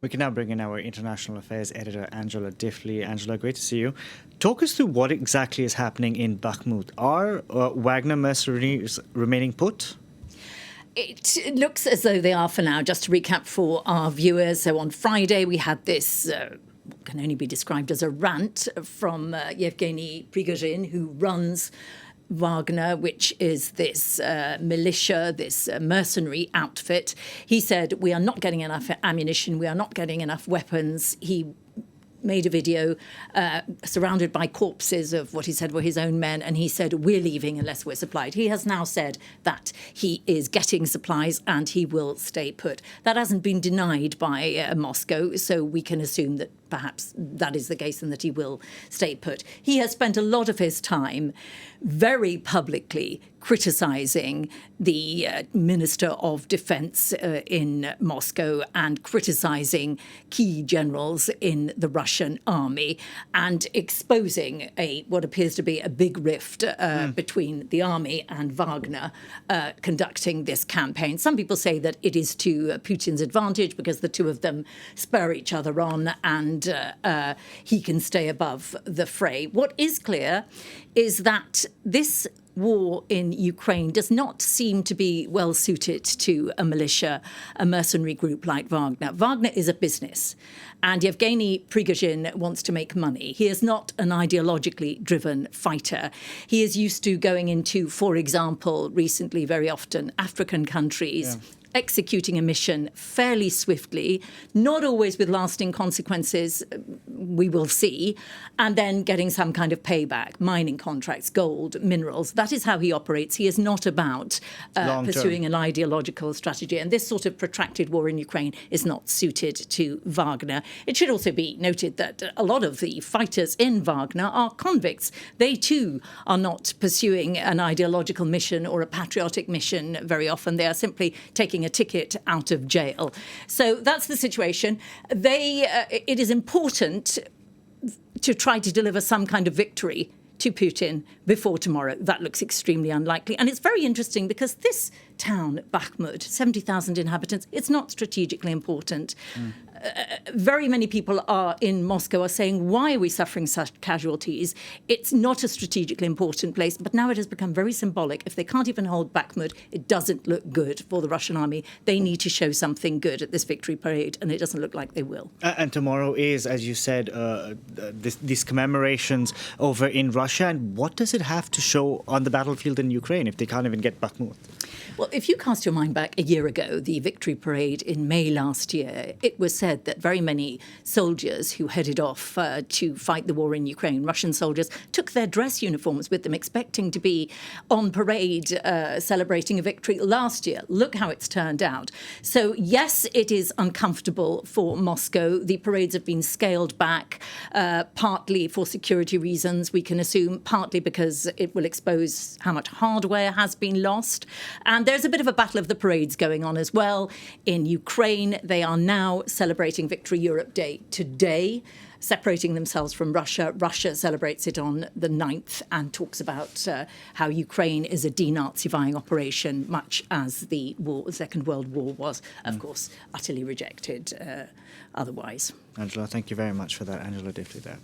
We can now bring in our international affairs editor, Angela Diffley. Angela, great to see you. Talk us through what exactly is happening in Bakhmut. Are Wagner mercenaries remaining put? It looks as though they are for now. Just to recap for our viewers, so on Friday we had this what can only be described as a rant from Yevgeny Prigozhin, who runs Wagner, which is this militia, this mercenary outfit. He said, we are not getting enough ammunition, we are not getting enough weapons. He made a video surrounded by corpses of what he said were his own men, and he said, we're leaving unless we're supplied. He has now said that he is getting supplies and he will stay put. That hasn't been denied by Moscow, so we can assume that perhaps that is the case and that he will stay put. He has spent a lot of his time very publicly criticising the Minister of Defense in Moscow and criticising key generals in the Russian army and exposing what appears to be a big rift between the army and Wagner conducting this campaign. Some people say that it is to Putin's advantage because the two of them spur each other on and he can stay above the fray. What is clear is that this war in Ukraine does not seem to be well suited to a militia, a mercenary group like Wagner. Wagner is a business, and Yevgeny Prigozhin wants to make money. He is not an ideologically driven fighter. He is used to going into, for example, recently, very often, African countries, executing a mission fairly swiftly, not always with lasting consequences, we will see, and then getting some kind of payback, mining contracts, gold, minerals. That is how he operates. He is not about pursuing an ideological strategy. And this sort of protracted war in Ukraine is not suited to Wagner. It should also be noted that a lot of the fighters in Wagner are convicts. They too are not pursuing an ideological mission or a patriotic mission very often. They are simply taking a ticket out of jail. So that's the situation. It is important to try to deliver some kind of victory to Putin before tomorrow. That looks extremely unlikely. And it's very interesting because this town, Bakhmut, 70,000 inhabitants, it's not strategically important. Very many people in Moscow are saying, why are we suffering such casualties? It's not a strategically important place, but now it has become very symbolic. If they can't even hold Bakhmut, it doesn't look good for the Russian army. They need to show something good at this victory parade, and it doesn't look like they will. And tomorrow is, as you said, these commemorations over in Russia. And what does it have to show on the battlefield in Ukraine if they can't even get Bakhmut? Well, if you cast your mind back a year ago, the victory parade in May last year, it was said that very many soldiers who headed off to fight the war in Ukraine, Russian soldiers, took their dress uniforms with them, expecting to be on parade celebrating a victory last year. Look how it's turned out. So, yes, it is uncomfortable for Moscow. The parades have been scaled back, partly for security reasons, we can assume, partly because it will expose how much hardware has been lost. And there's a bit of a battle of the parades going on as well. In Ukraine, they are now celebrating Victory Europe Day today, separating themselves from Russia. Russia celebrates it on the 9th and talks about how Ukraine is a denazifying operation, much as the Second World War was, of course, utterly rejected otherwise. Angela, thank you very much for that. Angela Diffley there.